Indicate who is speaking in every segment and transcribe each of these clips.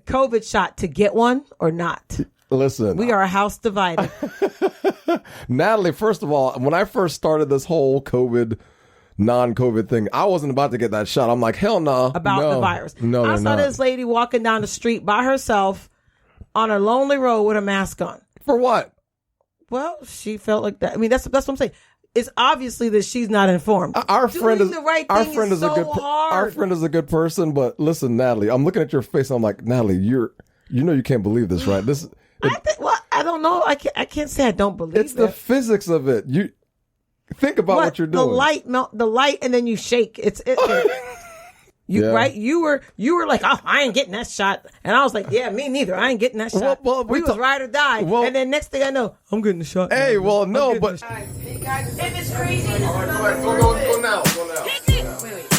Speaker 1: COVID shot to get one or not?
Speaker 2: Listen,
Speaker 1: we are a house divided.
Speaker 2: Natalie, first of all, when I first started this whole non-COVID thing, I wasn't about to get that shot. I'm like, hell no.
Speaker 1: About the virus.
Speaker 2: No,
Speaker 1: I saw this lady walking down the street by herself on a lonely road with a mask on.
Speaker 2: For what?
Speaker 1: Well, she felt like that. I mean, that's what I'm saying. It's obviously that she's not informed.
Speaker 2: Our friend is
Speaker 1: the right thing.
Speaker 2: Our friend is a good person, but listen, Natalie, I'm looking at your face and I'm like, Natalie, you can't believe this, right?
Speaker 1: I don't know. I can't say I don't believe it.
Speaker 2: It's the physics of it. You think about what you're doing.
Speaker 1: The light, and then you shake. Right? You were like, oh, I ain't getting that shot, and I was like, yeah, me neither. I ain't getting that shot.
Speaker 2: Well,
Speaker 1: we was ride or die, and then next thing I know, I'm getting the shot.
Speaker 2: Hey, well, no, but
Speaker 3: Hey guys, if it's crazy,
Speaker 2: go now.
Speaker 3: Hit me. Wait.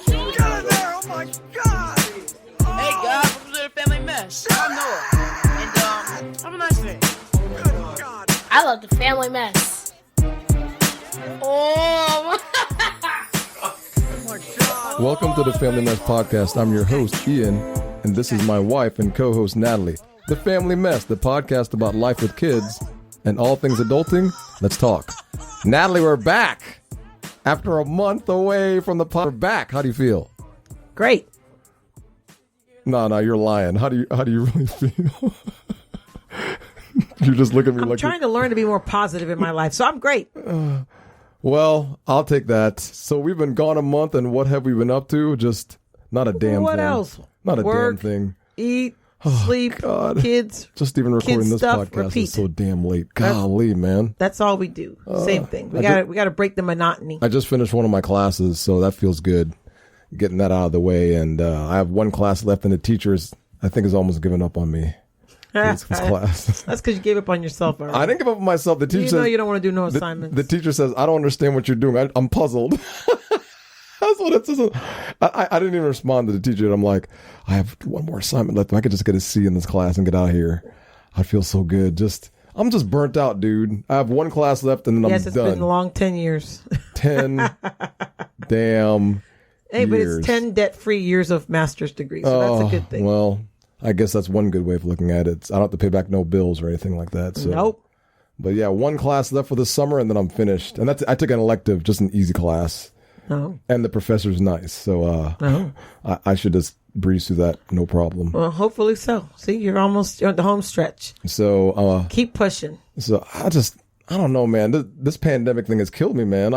Speaker 4: Get in there! Oh my God!
Speaker 3: Hey guys, welcome to the Family Mess. I'm Noah, and have a nice day.
Speaker 4: Good God!
Speaker 5: I love the Family Mess.
Speaker 3: Oh.
Speaker 2: Welcome to the Family Mess Podcast. I'm your host, Ian, and this is my wife and co-host, Natalie. The Family Mess, the podcast about life with kids and all things adulting. Let's talk. Natalie, we're back. After a month away from the pod, we're back. How do you feel?
Speaker 1: Great.
Speaker 2: No, you're lying. How do you really feel? You just look at me
Speaker 1: I'm
Speaker 2: like
Speaker 1: trying to learn to be more positive in my life, so I'm great.
Speaker 2: Well, I'll take that. So we've been gone a month, and what have we been up to? Just not a damn thing.
Speaker 1: What else?
Speaker 2: Not a
Speaker 1: Work,
Speaker 2: damn thing.
Speaker 1: Eat, sleep,
Speaker 2: God.
Speaker 1: kids.
Speaker 2: Just even recording this
Speaker 1: stuff,
Speaker 2: podcast
Speaker 1: repeat.
Speaker 2: is so damn late. Golly, man.
Speaker 1: That's all we do. Same thing. We got to break the monotony.
Speaker 2: I just finished one of my classes, so that feels good. Getting that out of the way, and I have one class left, and the teachers, I think, is almost giving up on me. This class.
Speaker 1: That's because you gave up on yourself already.
Speaker 2: I didn't give up on myself. The teacher says
Speaker 1: you don't want to do no assignments.
Speaker 2: The teacher says, I don't understand what you're doing. I'm puzzled. That's what it says. I didn't even respond to the teacher. And I'm like, I have one more assignment left. If I could just get a C in this class and get out of here, I feel so good. I'm just burnt out, dude. I have one class left, and then I'm done.
Speaker 1: Yes, it's been a long 10 years.
Speaker 2: 10 damn
Speaker 1: Hey, but
Speaker 2: years.
Speaker 1: it's 10 debt-free years of master's degrees, so that's a good thing.
Speaker 2: Well, I guess that's one good way of looking at it. I don't have to pay back no bills or anything like that. So.
Speaker 1: Nope.
Speaker 2: But yeah, one class left for the summer, and then I'm finished. And I took an elective, just an easy class.
Speaker 1: Oh.
Speaker 2: And the professor's nice, so I should just breeze through that, no problem.
Speaker 1: Well, hopefully so. See, you're at the home stretch.
Speaker 2: So
Speaker 1: keep pushing.
Speaker 2: So I don't know, man. This pandemic thing has killed me, man.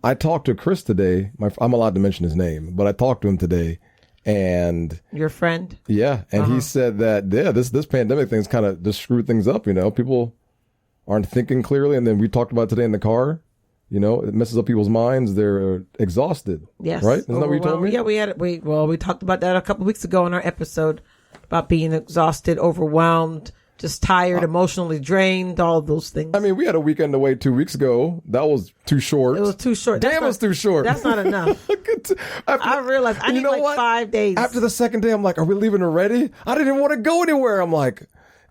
Speaker 2: I talked to Chris today. I'm allowed to mention his name, but I talked to him today, and
Speaker 1: your friend.
Speaker 2: Yeah, and he said that this pandemic thing's kind of just screwed things up. People aren't thinking clearly, and then we talked about it today in the car. It messes up people's minds. They're exhausted.
Speaker 1: Yes,
Speaker 2: right. Isn't that what you told me?
Speaker 1: Yeah, we talked about that a couple of weeks ago in our episode about being exhausted, overwhelmed, just tired, emotionally drained, all of those things.
Speaker 2: I mean, we had a weekend away 2 weeks ago. That was too short.
Speaker 1: It was too short.
Speaker 2: Damn, it was too short.
Speaker 1: That's not enough. I realized I need like 5 days.
Speaker 2: After the second day, I'm like, are we leaving already? I didn't even want to go anywhere. I'm like,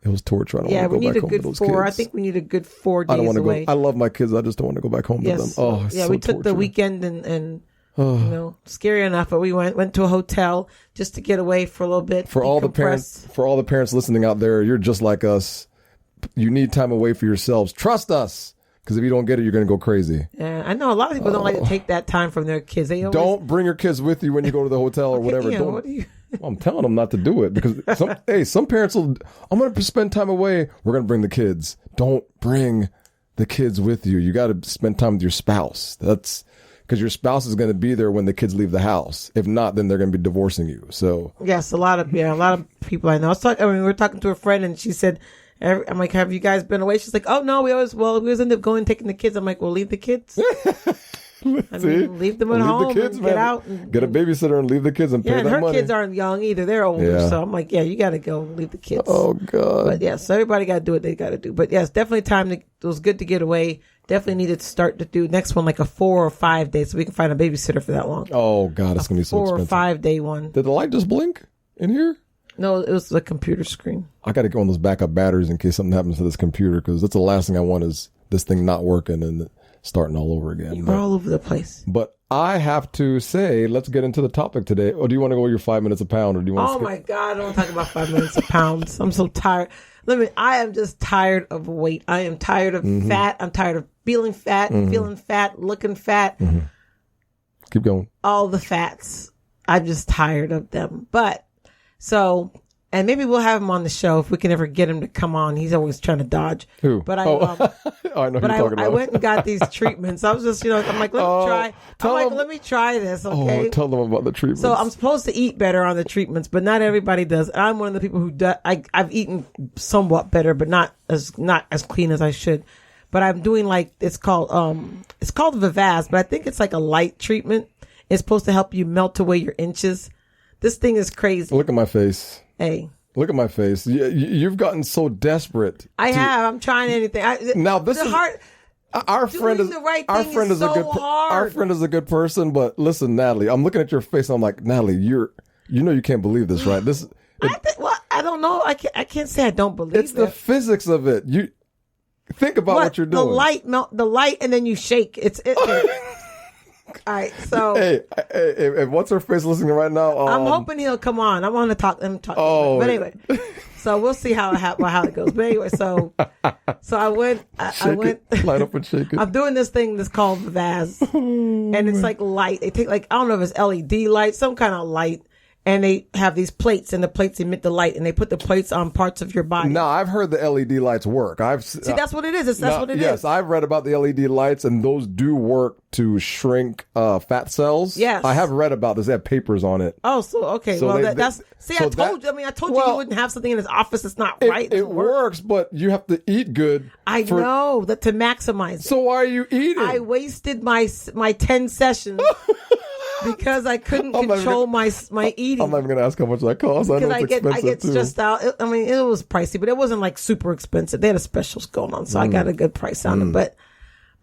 Speaker 2: it was torture. I don't want to go back home to those kids.
Speaker 1: I think we need a good 4 days
Speaker 2: I don't want to
Speaker 1: away.
Speaker 2: go. I love my kids. I just don't want to go back home to them. Oh,
Speaker 1: yeah,
Speaker 2: so
Speaker 1: we took
Speaker 2: torture.
Speaker 1: the weekend and scary enough, but we went to a hotel just to get away for a little bit.
Speaker 2: For all the parents listening out there, you're just like us. You need time away for yourselves. Trust us, because if you don't get it, you're going to go crazy.
Speaker 1: Yeah, I know a lot of people don't like to take that time from their kids.
Speaker 2: Don't bring your kids with you when you go to the hotel or whatever.
Speaker 1: What do you?
Speaker 2: I'm telling them not to do it, because some parents will. I'm going to spend time away. We're going to bring the kids. Don't bring the kids with you. You got to spend time with your spouse. That's because your spouse is going to be there when the kids leave the house. If not, then they're going to be divorcing you. So
Speaker 1: yes, a lot of people I know. We were talking to a friend, and she said, I'm like, have you guys been away? She's like, oh no, we always end up going taking the kids. I'm like, well, leave the kids. Leave them at home.
Speaker 2: The kids,
Speaker 1: and get out. And,
Speaker 2: get a babysitter and leave the kids and pay
Speaker 1: and
Speaker 2: that
Speaker 1: her
Speaker 2: money.
Speaker 1: kids aren't young either. They're older.
Speaker 2: Yeah.
Speaker 1: So I'm like, yeah, you got to go leave the kids.
Speaker 2: Oh God.
Speaker 1: But yes, everybody got to do what they got to do. But yes, definitely it was good to get away. Definitely needed to start to do next one like a 4 or 5 days so we can find a babysitter for that long.
Speaker 2: Oh God, it's going to be so expensive.
Speaker 1: 4 or 5 day one.
Speaker 2: Did the light just blink in here?
Speaker 1: No, it was the computer screen.
Speaker 2: I got to go on those backup batteries in case something happens to this computer, because that's the last thing I want is this thing not working and starting all over again.
Speaker 1: We're all over the place.
Speaker 2: But I have to say, let's get into the topic today. Or do you want to go your 5 minutes a pound, or do you want?
Speaker 1: Oh my God! I don't want to talk about 5 minutes a pound. I'm so tired. I am just tired of weight. I am tired of fat. I'm tired of feeling fat, feeling fat, looking fat.
Speaker 2: Keep going.
Speaker 1: All the fats. I'm just tired of them. But so, and maybe we'll have him on the show if we can ever get him to come on. He's always trying to dodge.
Speaker 2: Who?
Speaker 1: But
Speaker 2: I know who you're talking about.
Speaker 1: I went and got these treatments. I was just, I'm like, let me try this. Okay.
Speaker 2: Oh, tell them about the treatments.
Speaker 1: So I'm supposed to eat better on the treatments, but not everybody does. I'm one of the people who do. I've eaten somewhat better, but not as clean as I should. But I'm doing it's called Vivaz, but I think it's like a light treatment. It's supposed to help you melt away your inches. This thing is crazy.
Speaker 2: Look at my face.
Speaker 1: Hey.
Speaker 2: Look at my face. You've gotten so desperate.
Speaker 1: I have. I'm trying anything.
Speaker 2: Now this is hard. Our friend is a good person, but listen, Natalie, I'm looking at your face and I'm like, Natalie, you can't believe this, right?
Speaker 1: I don't know. I can't say I don't believe it.
Speaker 2: It's the physics of it. You think about what you're doing.
Speaker 1: The light, and then you shake. It's all right, so
Speaker 2: hey, what's her face listening right now?
Speaker 1: I'm hoping he'll come on. I want to talk.
Speaker 2: Oh,
Speaker 1: but anyway, so we'll see how it goes. But anyway, so I went. I went.
Speaker 2: Light up and shake it.
Speaker 1: I'm doing this thing that's called Vaz, and it's like light. They take I don't know if it's LED light, some kind of light. And they have these plates, and the plates emit the light, and they put the plates on parts of your body.
Speaker 2: Now, I've heard the LED lights work. See,
Speaker 1: that's what it is. That's what it is.
Speaker 2: Yes, I've read about the LED lights, and those do work to shrink fat cells.
Speaker 1: Yes.
Speaker 2: I have read about this. They have papers on it.
Speaker 1: Oh, so, okay.
Speaker 2: So
Speaker 1: I told you. I told you wouldn't have something in his office that's not right.
Speaker 2: It works, but you have to eat good.
Speaker 1: I know, that to maximize it.
Speaker 2: So why are you eating?
Speaker 1: I wasted my 10 sessions. Because I couldn't control my eating.
Speaker 2: I'm not even going to ask how much that costs. I know it's expensive
Speaker 1: I get stressed out. It was pricey, but it wasn't super expensive. They had a specials going on, so I got a good price on it. But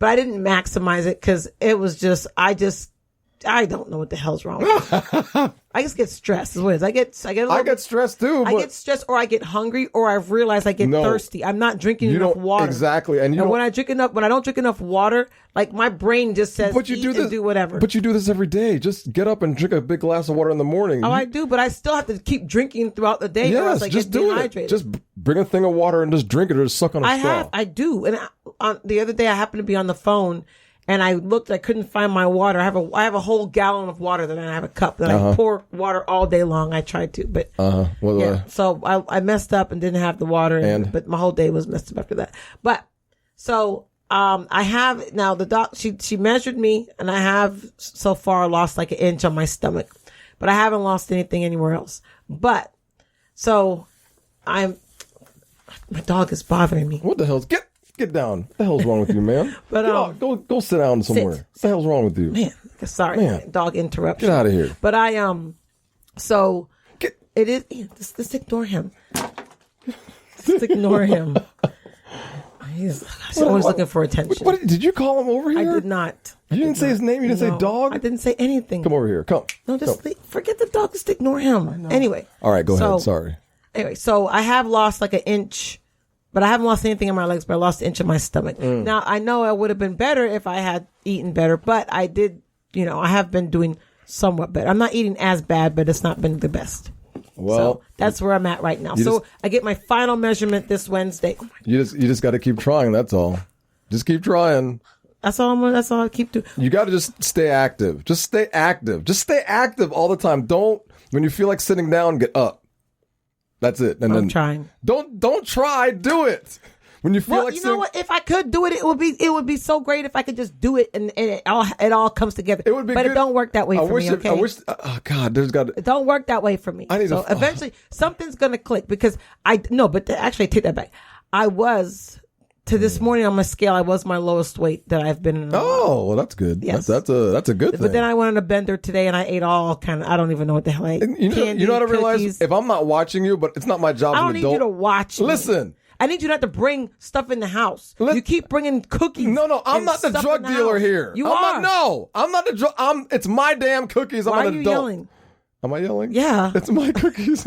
Speaker 1: I didn't maximize it because it was just I don't know what the hell's wrong with me. I just get stressed. Is what it is. I get
Speaker 2: stressed too.
Speaker 1: I get stressed, or I get hungry, or I've realized I get thirsty. I'm not drinking enough water.
Speaker 2: Exactly. And
Speaker 1: when I don't drink enough water, my brain just says, do whatever.
Speaker 2: But you do this every day. Just get up and drink a big glass of water in the morning.
Speaker 1: I do, but I still have to keep drinking throughout the day.
Speaker 2: Yes,
Speaker 1: or else I
Speaker 2: just
Speaker 1: get
Speaker 2: do
Speaker 1: dehydrated.
Speaker 2: it. Just bring a thing of water and just drink it, or just suck on a straw.
Speaker 1: I do. And the other day I happened to be on the phone. And I looked, I couldn't find my water. I have a whole gallon of water that I have a cup that I pour water all day long. I tried to, but so I messed up and didn't have the water, but my whole day was messed up after that. But so I have now the doc. She measured me, and I have so far lost an inch on my stomach, but I haven't lost anything anywhere else. But so my dog is bothering me.
Speaker 2: What the hell's Get down. What the hell's wrong with you, man?
Speaker 1: But
Speaker 2: go sit down somewhere. What the hell's wrong with you?
Speaker 1: Man, sorry. Man. Dog interruption.
Speaker 2: Get out of here.
Speaker 1: But it is just ignore him. Just ignore him. He's always looking for attention.
Speaker 2: What, did you call him over here?
Speaker 1: I did not.
Speaker 2: You didn't say his name? You didn't say dog?
Speaker 1: I didn't say anything.
Speaker 2: Come over here. Come.
Speaker 1: No, forget the dog. Just ignore him. Anyway.
Speaker 2: All right, go ahead. Sorry.
Speaker 1: Anyway, so I have lost an inch. But I haven't lost anything in my legs, but I lost an inch in my stomach. Now, I know it would have been better if I had eaten better, but I did, I have been doing somewhat better. I'm not eating as bad, but it's not been the best.
Speaker 2: Well,
Speaker 1: so that's where I'm at right now. So I get my final measurement this Wednesday.
Speaker 2: You just got to keep trying. That's all. Just keep trying.
Speaker 1: That's all I keep doing.
Speaker 2: You got to just stay active. Just stay active. Just stay active all the time. When you feel like sitting down, get up. That's it. And
Speaker 1: I'm trying.
Speaker 2: Don't try. Do it. When you feel
Speaker 1: know what? If I could do it, it would be so great if I could just do it and it all comes together.
Speaker 2: It would be,
Speaker 1: but
Speaker 2: good.
Speaker 1: It don't work that way for me. Okay.
Speaker 2: I wish. Oh God, there's got to.
Speaker 1: It don't work that way for me. Eventually something's gonna click because actually I take that back. I was. To this morning on my scale, I was my lowest weight that I've been in.
Speaker 2: Oh, well, that's good.
Speaker 1: Yes.
Speaker 2: That's a good thing.
Speaker 1: But then I went on a bender today and I ate all kind of, I don't even know what the hell I ate.
Speaker 2: You know what I realize? If I'm not watching you, but it's not my job as an adult.
Speaker 1: I don't need you to watch me.
Speaker 2: Listen.
Speaker 1: I need you not to bring stuff in the house. You keep bringing cookies.
Speaker 2: No, I'm not the drug dealer here.
Speaker 1: You are.
Speaker 2: I'm not the drug. It's my damn cookies.
Speaker 1: Why
Speaker 2: I'm an
Speaker 1: are you
Speaker 2: adult.
Speaker 1: Yelling?
Speaker 2: Am I yelling?
Speaker 1: Yeah.
Speaker 2: It's my cookies.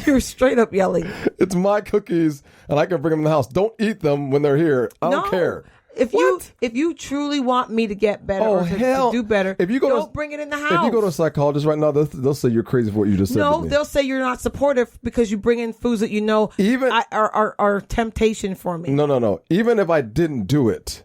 Speaker 1: You're straight up yelling.
Speaker 2: It's my cookies, and I can bring them in the house. Don't eat them when they're here. I don't care.
Speaker 1: If you truly want me to get better or to do better,
Speaker 2: if you go
Speaker 1: don't bring it in the house.
Speaker 2: If you go to a psychologist right now, they'll say you're crazy for what you just said.
Speaker 1: No,
Speaker 2: to me.
Speaker 1: they'll say you're not supportive because you bring in foods that you know are temptation for me.
Speaker 2: No. Even if I didn't do it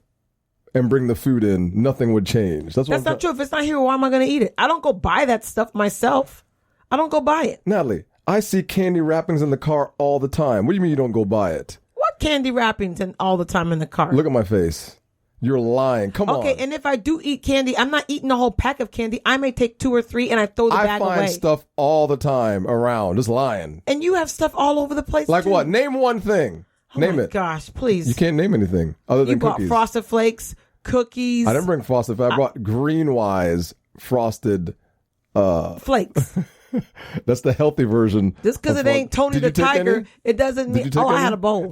Speaker 2: and bring the food in, nothing would change. That's
Speaker 1: not true. If it's not here, why am I going to eat it? I don't go buy that stuff myself. I don't go buy it.
Speaker 2: Natalie, I see candy wrappings in the car all the time. What do you mean you don't go buy it?
Speaker 1: What candy wrappings all the time in the car?
Speaker 2: Look at my face. You're lying. Come on.
Speaker 1: Okay, and if I do eat candy, I'm not eating a whole pack of candy. I may take 2 or 3 and I throw the bag away.
Speaker 2: I find stuff all the time around. Just lying.
Speaker 1: And you have stuff all over the place.
Speaker 2: Like
Speaker 1: too.
Speaker 2: what? Name one thing. Name it.
Speaker 1: Gosh, please.
Speaker 2: You can't name anything other than cookies.
Speaker 1: You brought Frosted Flakes, cookies.
Speaker 2: I didn't bring Frosted Flakes. I brought Greenwise Frosted
Speaker 1: Flakes.
Speaker 2: That's the healthy version.
Speaker 1: Just because it ain't Tony the Tiger, it doesn't mean. I had a bowl.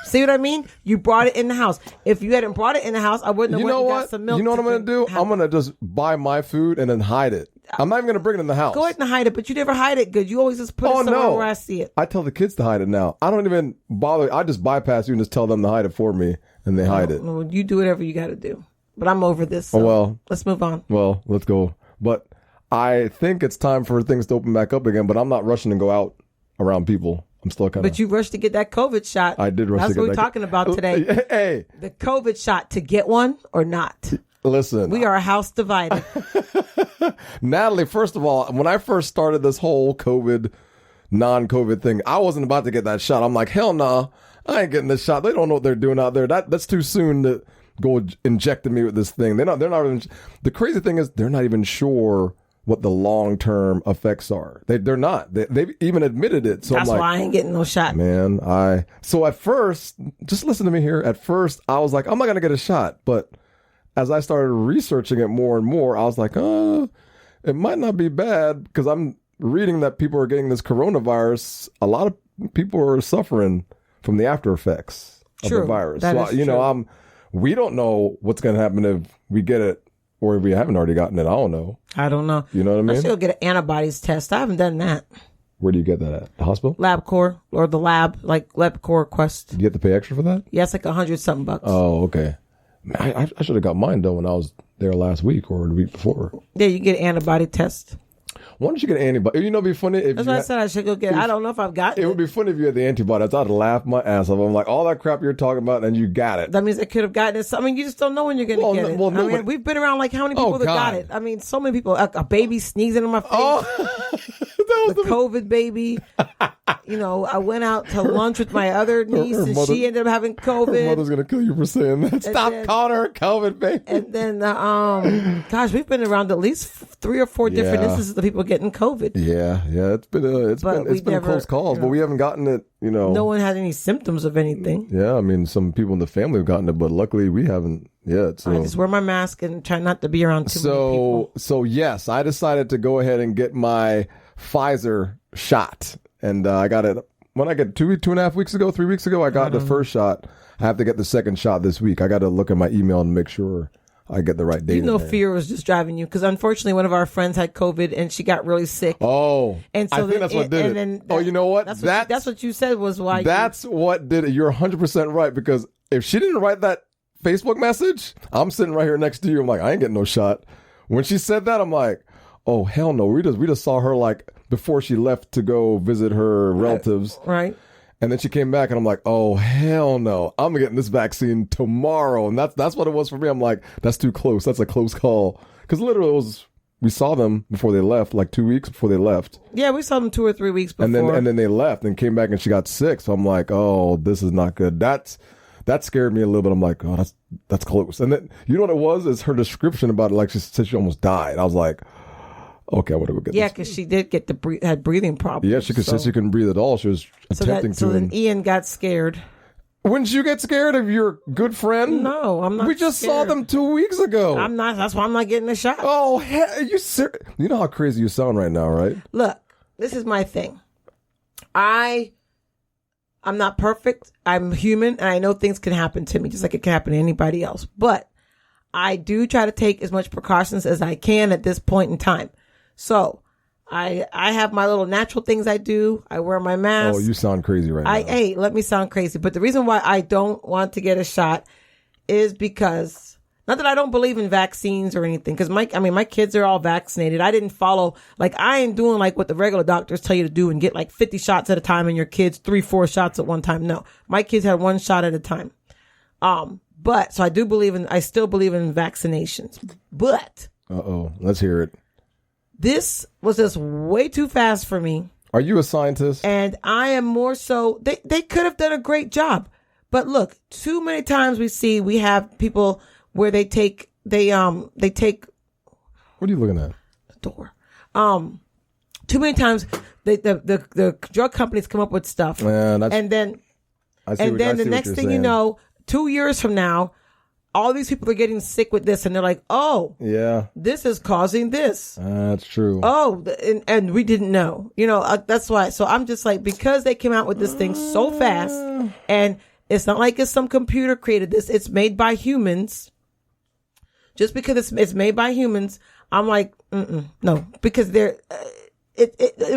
Speaker 1: See what I mean? You brought it in the house. If you hadn't brought it in the house, I wouldn't have got some milk.
Speaker 2: You know what I'm going to do? I'm going to just buy my food and then hide it. I'm not even going to bring it in the house.
Speaker 1: Go ahead and hide it, but you never hide it good. You always just put it somewhere where I see it.
Speaker 2: I tell the kids to hide it now. I don't even bother. I just bypass you and just tell them to hide it for me, and they hide it.
Speaker 1: Well, you do whatever you got to do. But I'm over this. So let's move on.
Speaker 2: Well, let's go. But I think it's time for things to open back up again, but I'm not rushing to go out around people. I'm still kind of.
Speaker 1: But you rushed to get that COVID shot.
Speaker 2: I did rush to get that.
Speaker 1: That's what we're talking about today.
Speaker 2: Hey.
Speaker 1: The COVID shot, to get one or not.
Speaker 2: Listen.
Speaker 1: We are a house divided.
Speaker 2: Natalie, first of all, when I first started this whole COVID, non-COVID thing, I wasn't about to get that shot. I'm like, hell nah, I ain't getting this shot. They don't know what they're doing out there. That's too soon to go injecting me with this thing. They're not even, the crazy thing is they're not even sure what the long-term effects are. They're not. They've even admitted it. So
Speaker 1: that's
Speaker 2: I'm like,
Speaker 1: why I ain't getting no shot.
Speaker 2: Man, so at first, just listen to me here. At first, I was like, I'm not going to get a shot. But as I started researching it more and more, I was like, it might not be bad, because I'm reading that people are getting this coronavirus. A lot of people are suffering from the after effects of the virus.
Speaker 1: That is true.
Speaker 2: We don't know what's going to happen if we get it, or if we haven't already gotten it. I don't know.
Speaker 1: I don't know.
Speaker 2: You know what I mean?
Speaker 1: I should go get an antibodies test. I haven't done that.
Speaker 2: Where do you get that at? The hospital?
Speaker 1: LabCorp, or the lab, like LabCorp Quest.
Speaker 2: Do you have to pay extra for that?
Speaker 1: Yeah, it's like $100-something bucks.
Speaker 2: Oh, okay. I should have got mine done when I was there last week or the week before.
Speaker 1: Yeah, you get an antibody test.
Speaker 2: Why don't you get an antibody? You know, it'd be funny if
Speaker 1: that's what I said. I should go get. I don't know if I've got it.
Speaker 2: It would be funny if you had the antibodies. I'd laugh my ass off. I'm like, all that crap you're talking about, and you got it.
Speaker 1: That means I could have gotten it. I mean, you just don't know when you're going to get it.
Speaker 2: Well,
Speaker 1: I mean, we've been around like how many people that got it? I mean, so many people. A baby sneezing in my face.
Speaker 2: Oh,
Speaker 1: the COVID baby. You know, I went out to lunch with my other niece, and she ended up having COVID.
Speaker 2: Her mother's gonna kill you for saying that. Stop calling her COVID baby.
Speaker 1: And then, gosh, we've been around at least 3 or 4 different instances of people getting COVID.
Speaker 2: Yeah, it's been a close calls, but we haven't gotten it. You know,
Speaker 1: no one had any symptoms of anything.
Speaker 2: Yeah, I mean, some people in the family have gotten it, but luckily we haven't yet. So
Speaker 1: I just wear my mask and try not to be around too many people.
Speaker 2: So yes, I decided to go ahead and get my Pfizer shot. And I got it when I got 2.5 weeks ago, 3 weeks ago. I got the first shot. I have to get the second shot this week. I got to look at my email and make sure I get the right date.
Speaker 1: You know, fear was just driving you, because unfortunately, one of our friends had COVID and she got really sick.
Speaker 2: Oh,
Speaker 1: and so
Speaker 2: I think that's what did it. You know what?
Speaker 1: That's what you said was why.
Speaker 2: That's what did it. You're 100% right, because if she didn't write that Facebook message, I'm sitting right here next to you. I'm like, I ain't getting no shot. When she said that, I'm like, oh hell no. We just saw her like before she left to go visit her relatives.
Speaker 1: Right.
Speaker 2: And then she came back and I'm like, oh hell no. I'm getting this vaccine tomorrow. And that's what it was for me. I'm like, that's too close. That's a close call. Because literally we saw them before they left, like 2 weeks before they left.
Speaker 1: Yeah, we saw them 2 or 3 weeks before.
Speaker 2: And then they left and came back and she got sick. So I'm like, oh, this is not good. That scared me a little bit. I'm like, oh, that's close. And then you know what it was? It's her description about it. Like she said she almost died. I was like, okay, I want to go get this.
Speaker 1: Yeah, because she did get had breathing problems.
Speaker 2: Yeah, she said she couldn't breathe at all. She was attempting to.
Speaker 1: So then Ian got scared.
Speaker 2: Wouldn't you get scared of your good friend?
Speaker 1: No, I'm not.
Speaker 2: We just saw them 2 weeks ago.
Speaker 1: I'm not. That's why I'm not getting a shot.
Speaker 2: Oh, you serious? You know how crazy you sound right now, right?
Speaker 1: Look, this is my thing. I'm not perfect. I'm human, and I know things can happen to me, just like it can happen to anybody else. But I do try to take as much precautions as I can at this point in time. So I have my little natural things I do. I wear my mask.
Speaker 2: Oh, you sound crazy right now.
Speaker 1: Hey, let me sound crazy. But the reason why I don't want to get a shot is because, not that I don't believe in vaccines or anything, because my kids are all vaccinated. I didn't follow, like, I ain't doing like what the regular doctors tell you to do and get like 50 shots at a time and your kids 3-4 shots at one time. No, my kids had 1 shot at a time. But so I still believe in vaccinations, but.
Speaker 2: Let's hear it.
Speaker 1: This was just way too fast for me.
Speaker 2: Are you a scientist?
Speaker 1: And I am more so, they could have done a great job. But look, too many times we have people where they take. What
Speaker 2: are you looking at?
Speaker 1: The door. Too many times the drug companies come up with stuff.
Speaker 2: Man,
Speaker 1: and then the next thing you know, 2 years from now, all these people are getting sick with this, and they're like, "Oh,
Speaker 2: yeah,
Speaker 1: this is causing this."
Speaker 2: That's true.
Speaker 1: Oh, and we didn't know. That's why. So I'm just like, because they came out with this thing so fast, and it's not like it's some computer created this. It's made by humans. Just because it's made by humans, I'm like, no, because it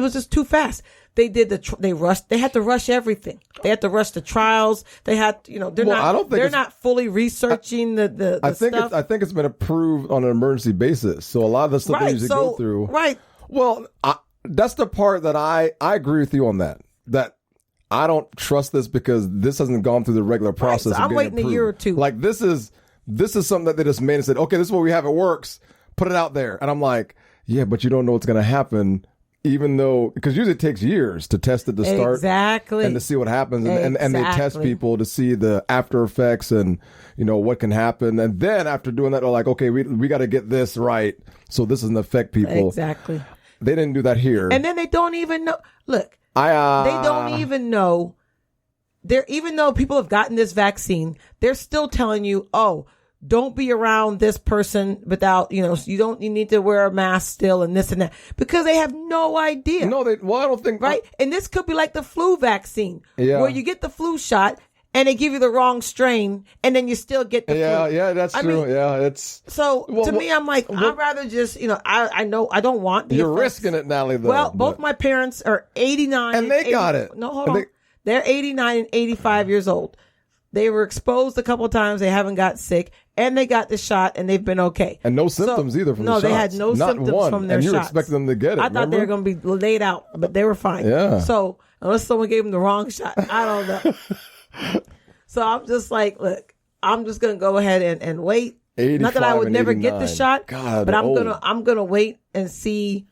Speaker 1: was just too fast. They had to rush everything. They had to rush the trials. They had, they're not fully researching the stuff.
Speaker 2: I think it's been approved on an emergency basis. So a lot of the stuff they usually go through.
Speaker 1: Right.
Speaker 2: Well, that's the part that I agree with you on that I don't trust this because this hasn't gone through the regular process.
Speaker 1: Right, so I'm waiting approved. A year or two.
Speaker 2: Like this is something that they just made and said, okay, this is what we have. It works. Put it out there. And I'm like, yeah, but you don't know what's going to happen. Even though, because usually it takes years to test it to start.
Speaker 1: Exactly.
Speaker 2: And to see what happens. And they test people to see the after effects and, what can happen. And then after doing that, they're like, okay, we got to get this right. So this doesn't affect people.
Speaker 1: Exactly.
Speaker 2: They didn't do that here.
Speaker 1: And then they don't even know. Look, they don't even know. Even though people have gotten this vaccine, they're still telling you, oh, don't be around this person without, you need to wear a mask still and this and that, because they have no idea.
Speaker 2: No, I don't think.
Speaker 1: Right. And this could be like the flu vaccine,
Speaker 2: where
Speaker 1: you get the flu shot and they give you the wrong strain and then you still get the flu.
Speaker 2: Yeah, that's true. It's.
Speaker 1: So to me, I'm like, I'd rather just, I know I don't want the
Speaker 2: You're
Speaker 1: effects.
Speaker 2: risking it, Natalie, though.
Speaker 1: Well, both my parents are 89.
Speaker 2: And they got it.
Speaker 1: No, hold on. They're 89 and 85 years old. They were exposed a couple of times. They haven't got sick, and they got the shot, and they've been okay.
Speaker 2: And no symptoms either from the shots.
Speaker 1: No, they had no symptoms from their shots.
Speaker 2: And you expected them to get it.
Speaker 1: I thought they were going to be laid out, but they were fine.
Speaker 2: Yeah.
Speaker 1: So unless someone gave them the wrong shot, I don't know. So I'm just like, look, I'm just going to go ahead and wait. Not that I would never get the shot, but I'm gonna wait and see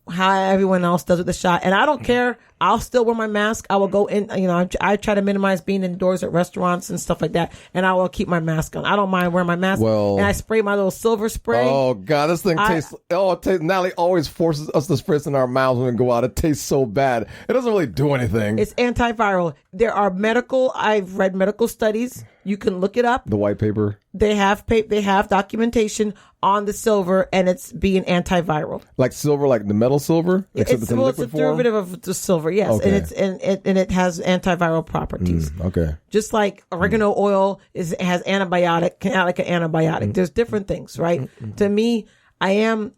Speaker 1: how everyone else does with the shot. And I don't care. I'll still wear my mask. I will go in, I try to minimize being indoors at restaurants and stuff like that. And I will keep my mask on. I don't mind wearing my mask.
Speaker 2: Well,
Speaker 1: and I spray my little silver spray.
Speaker 2: Oh God, this thing tastes, Natalie always forces us to spray this in our mouths when we go out. It tastes so bad. It doesn't really do anything.
Speaker 1: It's antiviral. I've read medical studies. You can look it up.
Speaker 2: The white paper.
Speaker 1: They have documentation on the silver, and it's being antiviral.
Speaker 2: Like silver, like the metal silver, except it's in liquid form.
Speaker 1: It's a derivative of the silver, yes,
Speaker 2: okay.
Speaker 1: and it has antiviral properties.
Speaker 2: Okay.
Speaker 1: Just like oregano oil has antibiotic, can act like an antibiotic. There's different things, right? To me, I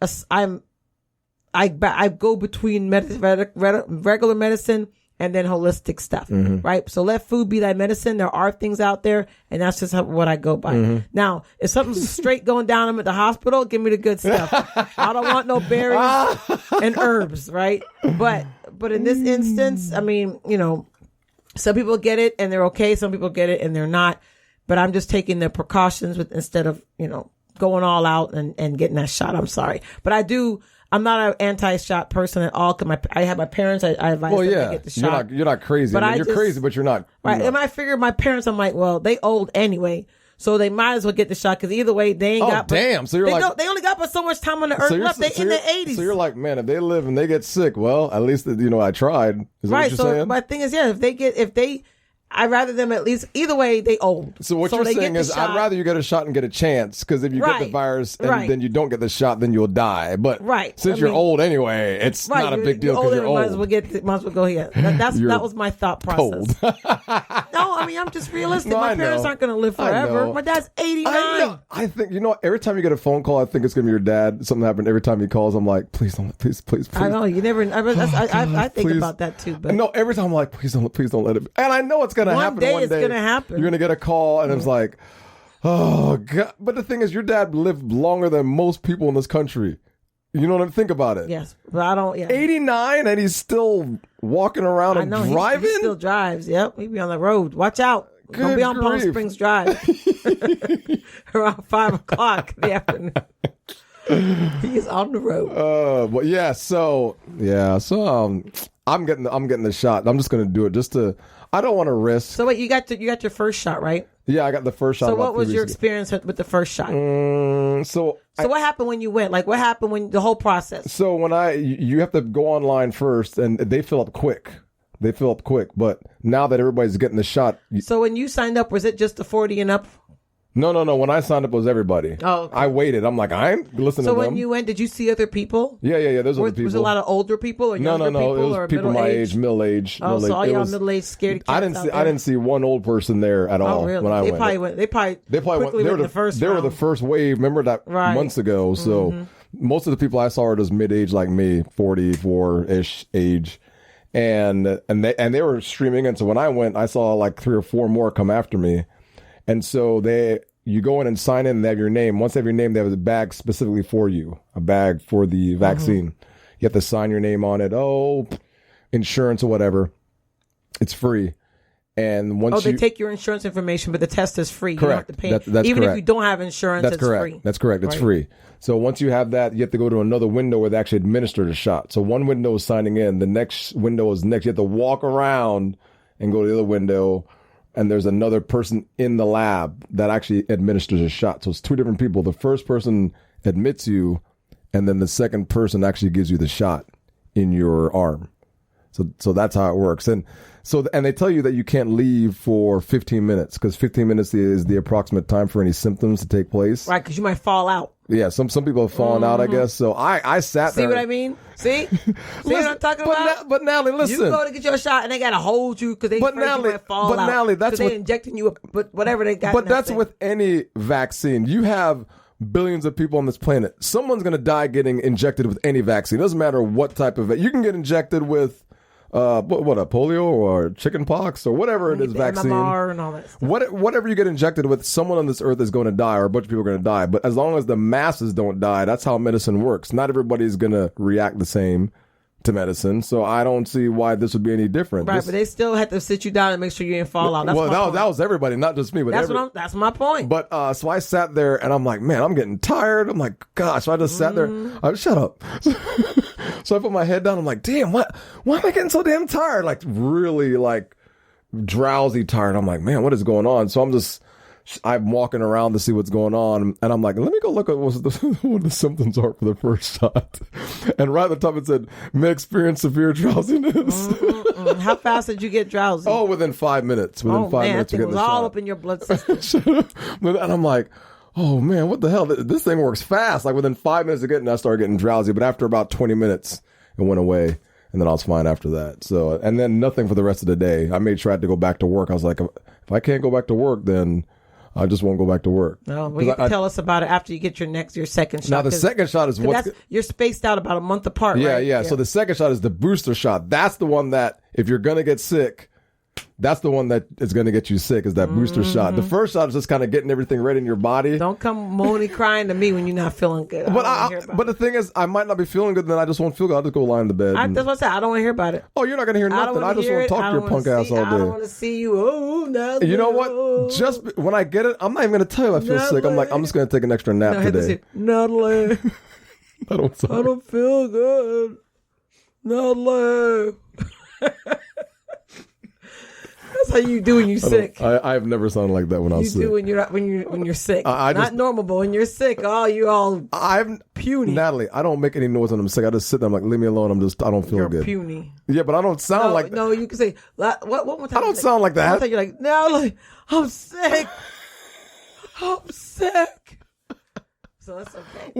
Speaker 1: go between regular medicine and then holistic stuff, right? So let food be thy medicine. There are things out there, and that's just what I go by. Now, if something's straight going down, I'm at the hospital, give me the good stuff. I don't want no berries and herbs, right? But in this instance, I mean, some people get it and they're okay. Some people get it and they're not. But I'm just taking the precautions instead of, going all out and getting that shot. I'm sorry. But I'm not an anti-shot person at all. Cause I have my parents. I advise them to get the shot.
Speaker 2: You're not crazy. But you're crazy, but you're not.
Speaker 1: Right. And I figure my parents, I'm like, well, they old anyway. So they might as well get the shot because either way, they ain't got.
Speaker 2: Damn. So
Speaker 1: they only got but so much time on the earth left. They in the 80s.
Speaker 2: So you're like, man, if they live and they get sick, well, at least, I tried. Is that what you're saying?
Speaker 1: My thing is, I'd rather them at least, either way, they old.
Speaker 2: So what you're saying is, I'd rather you get a shot and get a chance, because if you get the virus and then you don't get the shot, then you'll die. But since you're old anyway, it's not a big deal because you're old.
Speaker 1: Might as well go here. That was my thought process. No, I'm just realistic. My parents aren't going to live forever. My dad's 89.
Speaker 2: I think, every time you get a phone call, I think it's going to be your dad. Something happened every time he calls. I'm like, please don't, please. I
Speaker 1: know, you never, I think about that too. But
Speaker 2: no, every time I'm like, please don't let it. And I know it's going to happen one day.
Speaker 1: It's going to happen.
Speaker 2: You're going to get a call and it's like, Oh God! But the thing is, your dad lived longer than most people in this country. You know what I mean? Think about it.
Speaker 1: Yes, but I don't. Yeah.
Speaker 2: 89 and he's still walking around and driving?
Speaker 1: He still drives. Yep. He be on the road. Watch out. Don't be on Palm
Speaker 2: grief.
Speaker 1: Springs Drive around 5 o'clock in the afternoon. He is on the road.
Speaker 2: Well, yeah. So I'm getting the shot. I'm just gonna do it just to. I don't want to risk.
Speaker 1: So wait, you got your first shot, right?
Speaker 2: Yeah, I got the first shot.
Speaker 1: So what was your experience with the first shot?
Speaker 2: So
Speaker 1: what happened when you went? Like, what happened when the whole process?
Speaker 2: So you have to go online first, and they fill up quick. But now that everybody's getting the shot.
Speaker 1: So when you signed up, was it just the 40 and up?
Speaker 2: No. When I signed up, it was everybody.
Speaker 1: Oh, okay.
Speaker 2: I waited. I'm like, I ain't listening to them.
Speaker 1: So when you went, did you see other people?
Speaker 2: Yeah. There's other people.
Speaker 1: Was it a lot of older people or younger people?
Speaker 2: No. It was
Speaker 1: or
Speaker 2: people my age, middle age.
Speaker 1: Oh, so all y'all middle aged scared cats
Speaker 2: I didn't see one old person there at all.
Speaker 1: Oh, really?
Speaker 2: When I went.
Speaker 1: They probably went the first
Speaker 2: They
Speaker 1: round.
Speaker 2: were the first wave. Remember that months ago. So most of the people I saw are just mid age like me, 44-ish age. And they were streaming. And so when I went, I saw like 3 or 4 more come after me. And so you go in and sign in and they have your name. Once they have your name, they have a bag specifically for you, a bag for the vaccine. You have to sign your name on it. Oh, insurance or whatever. It's free. And once
Speaker 1: they take your insurance information, but the test is free.
Speaker 2: Correct.
Speaker 1: You don't have to pay.
Speaker 2: That's
Speaker 1: Even
Speaker 2: correct.
Speaker 1: if you don't have insurance,
Speaker 2: That's
Speaker 1: it's
Speaker 2: correct.
Speaker 1: free.
Speaker 2: That's correct. It's free. So once you have that, you have to go to another window where they actually administer the shot. So one window is signing in. The next window is next. You have to walk around and go to the other window. And there's another person in the lab that actually administers a shot. So it's 2 different people. The first person admits you, and then the second person actually gives you the shot in your arm. So that's how it works. And they tell you that you can't leave for 15 minutes because 15 minutes is the approximate time for any symptoms to take place.
Speaker 1: Right, because you might fall out.
Speaker 2: Yeah, some people have fallen out, I guess. So I sat there.
Speaker 1: See what I mean? See what I'm talking about?
Speaker 2: But Natalie, listen.
Speaker 1: You go to get your shot and they got to hold you because they might fall out.
Speaker 2: But Natalie, that's
Speaker 1: they injecting you with whatever they got.
Speaker 2: But that's with any vaccine. You have billions of people on this planet. Someone's going to die getting injected with any vaccine. It doesn't matter what type of you can get injected with a polio or chicken pox or whatever it is vaccine.
Speaker 1: MMR and all that stuff.
Speaker 2: Whatever you get injected with, someone on this earth is going to die or a bunch of people are going to die. But as long as the masses don't die, that's how medicine works. Not everybody's going to react the same to medicine. So I don't see why this would be any different.
Speaker 1: Right, but they still had to sit you down and make sure you didn't fall out. That's
Speaker 2: that was everybody, not just me. But
Speaker 1: that's my point.
Speaker 2: But so I sat there and I'm like, man, I'm getting tired. I'm like, gosh. So I just sat there. Shut up. So I put my head down. I'm like, damn, why am I getting so damn tired? Like really like drowsy tired. I'm like, man, what is going on? So I'm walking around to see what's going on. And I'm like, let me go look at what the symptoms are for the first shot. And right at the top it said, may experience severe drowsiness.
Speaker 1: How fast did you get drowsy?
Speaker 2: Oh, within 5 minutes. Within 5 minutes
Speaker 1: it was all up in your blood system.
Speaker 2: And I'm like, oh man, what the hell? This thing works fast. Like within 5 minutes of getting, I started getting drowsy. But after about 20 minutes, it went away. And then I was fine after that. So, and then nothing for the rest of the day. I made sure I had to go back to work. I was like, if I can't go back to work, then I just won't go back to work.
Speaker 1: No, well, you can tell us about it after you get your second shot.
Speaker 2: Now the second shot is
Speaker 1: you're spaced out about a month apart.
Speaker 2: Yeah,
Speaker 1: right?
Speaker 2: yeah. So the second shot is the booster shot. That's the one that if you're gonna get sick, that's the one that is going to get you sick is that booster shot. The first shot is just kind of getting everything right in your body.
Speaker 1: Don't come moaning, crying to me when you're not feeling good.
Speaker 2: But the thing is, I might not be feeling good, then I just won't feel good. I'll just go lie in the bed.
Speaker 1: That's what I said. I don't want to hear about it.
Speaker 2: Oh, you're not going to hear nothing. I just want to talk to your punk ass all day.
Speaker 1: I don't want to see you. Oh, Natalie.
Speaker 2: You know what? Just when I get it, I'm not even going to tell you I feel sick. I'm like, I'm just going to take an extra nap today.
Speaker 1: Natalie. I don't feel good. Natalie. That's how you do when you're sick.
Speaker 2: I've never sounded like that when I was sick.
Speaker 1: You do when you're sick. Not normal, but when you're sick, you're all puny.
Speaker 2: Natalie, I don't make any noise when I'm sick. I just sit there. I'm like, leave me alone. I don't feel good.
Speaker 1: You're puny.
Speaker 2: Yeah, but I don't sound like that.
Speaker 1: No, you can say what more time?
Speaker 2: I don't sound like that.
Speaker 1: One time you're like, Natalie, I'm sick. I'm sick. So that's okay.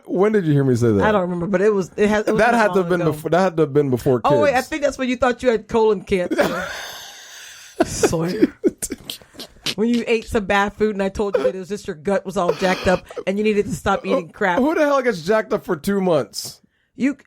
Speaker 2: When did you hear me say that?
Speaker 1: I don't remember, but it had to have been
Speaker 2: before. That had to have been before kids.
Speaker 1: Oh wait, I think that's when you thought you had colon cancer. Sawyer. When you ate some bad food and I told you that it was just your gut was all jacked up and you needed to stop eating crap.
Speaker 2: Who the hell gets jacked up for 2 months?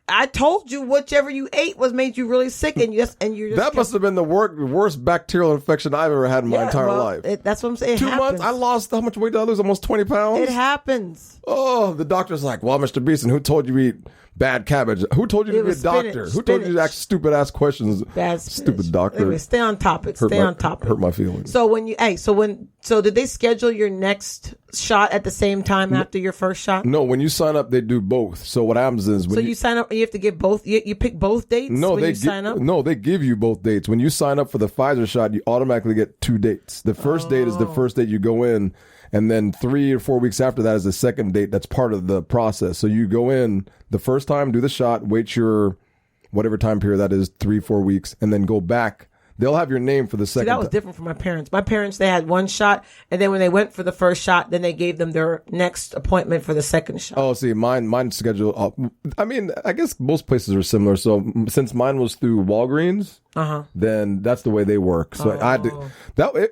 Speaker 1: I told you whichever you ate made you really sick, and you're just
Speaker 2: That must have been the worst bacterial infection I've ever had in my entire life.
Speaker 1: That's what I'm saying.
Speaker 2: 2 months, I lost, how much weight did I lose? Almost 20 pounds?
Speaker 1: It happens.
Speaker 2: Oh, the doctor's like, well, Mr. Beeson, who told you to eat bad cabbage? Who told you to be a doctor? Who told you to ask stupid ass questions? Stupid doctor.
Speaker 1: Anyway, stay on topic.
Speaker 2: Hurt my feelings.
Speaker 1: So did they schedule your next shot at the same time after your first shot?
Speaker 2: No, when you sign up, they do both. So what happens is when
Speaker 1: you sign up, you have to get both. You pick both dates.
Speaker 2: No,
Speaker 1: when you sign up.
Speaker 2: No, they give you both dates. When you sign up for the Pfizer shot, you automatically get 2 dates. The first date is the first date you go in, and then 3 or 4 weeks after that is the second date. That's part of the process. So you go in the first time, do the shot, wait your whatever time period that is, 3-4 weeks, and then go back. They'll have your name for the second.
Speaker 1: That was different for my parents. My parents, they had one shot, and then when they went for the first shot, then they gave them their next appointment for the second shot.
Speaker 2: Oh, see, mine's scheduled. I mean, I guess most places are similar. So since mine was through Walgreens, then that's the way they work. So I had to,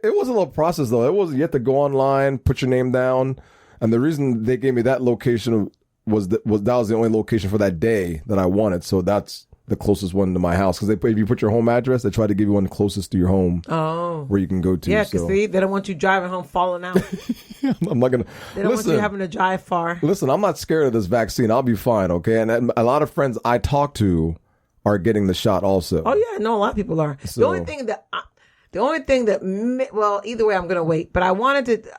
Speaker 2: it was a little process though. It was, you had to go online, put your name down, and the reason they gave me that location was that was the only location for that day that I wanted. So that's the closest one to my house, because if you put your home address, they try to give you one closest to your home where you can go to.
Speaker 1: Yeah, because they don't want you driving home falling out.
Speaker 2: I'm not gonna.
Speaker 1: They don't want you having to drive far.
Speaker 2: Listen, I'm not scared of this vaccine. I'll be fine, okay? And a lot of friends I talk to are getting the shot also.
Speaker 1: Oh yeah, no, a lot of people are.
Speaker 2: So,
Speaker 1: the only thing that, well, either way, I'm gonna wait. But I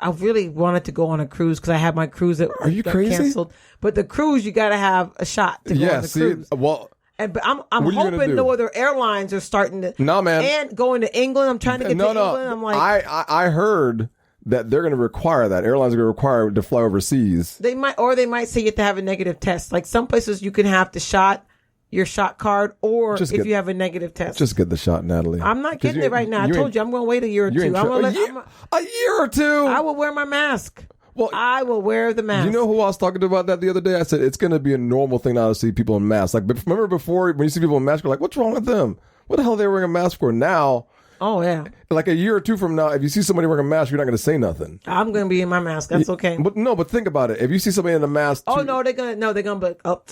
Speaker 1: really wanted to go on a cruise because I had my cruise that
Speaker 2: are you crazy?
Speaker 1: Canceled. But the cruise, you got to have a shot to go on the cruise.
Speaker 2: Well.
Speaker 1: But I'm hoping no other airlines are starting to.
Speaker 2: No, man.
Speaker 1: And going to England. I'm trying to get to England. I'm like,
Speaker 2: I heard that they're going to require that. Airlines are going to require to fly overseas.
Speaker 1: They might say you have to have a negative test. Like some places you can have your shot card, or you have a negative test.
Speaker 2: Just get the shot, Natalie.
Speaker 1: I'm not getting it right now. I told you I'm going to wait a year or two.
Speaker 2: A year or two?
Speaker 1: I will wear my mask. Well, I will wear the mask.
Speaker 2: You know who I was talking to about that the other day? I said, it's going to be a normal thing now to see people in masks. Like, remember before, when you see people in masks, you're like, what's wrong with them? What the hell are they wearing a mask for now?
Speaker 1: Oh, yeah.
Speaker 2: Like a year or two from now, if you see somebody wearing a mask, you're not going to say nothing.
Speaker 1: I'm going to be in my mask. That's okay.
Speaker 2: But think about it. If you see somebody in a mask.
Speaker 1: They're going to be,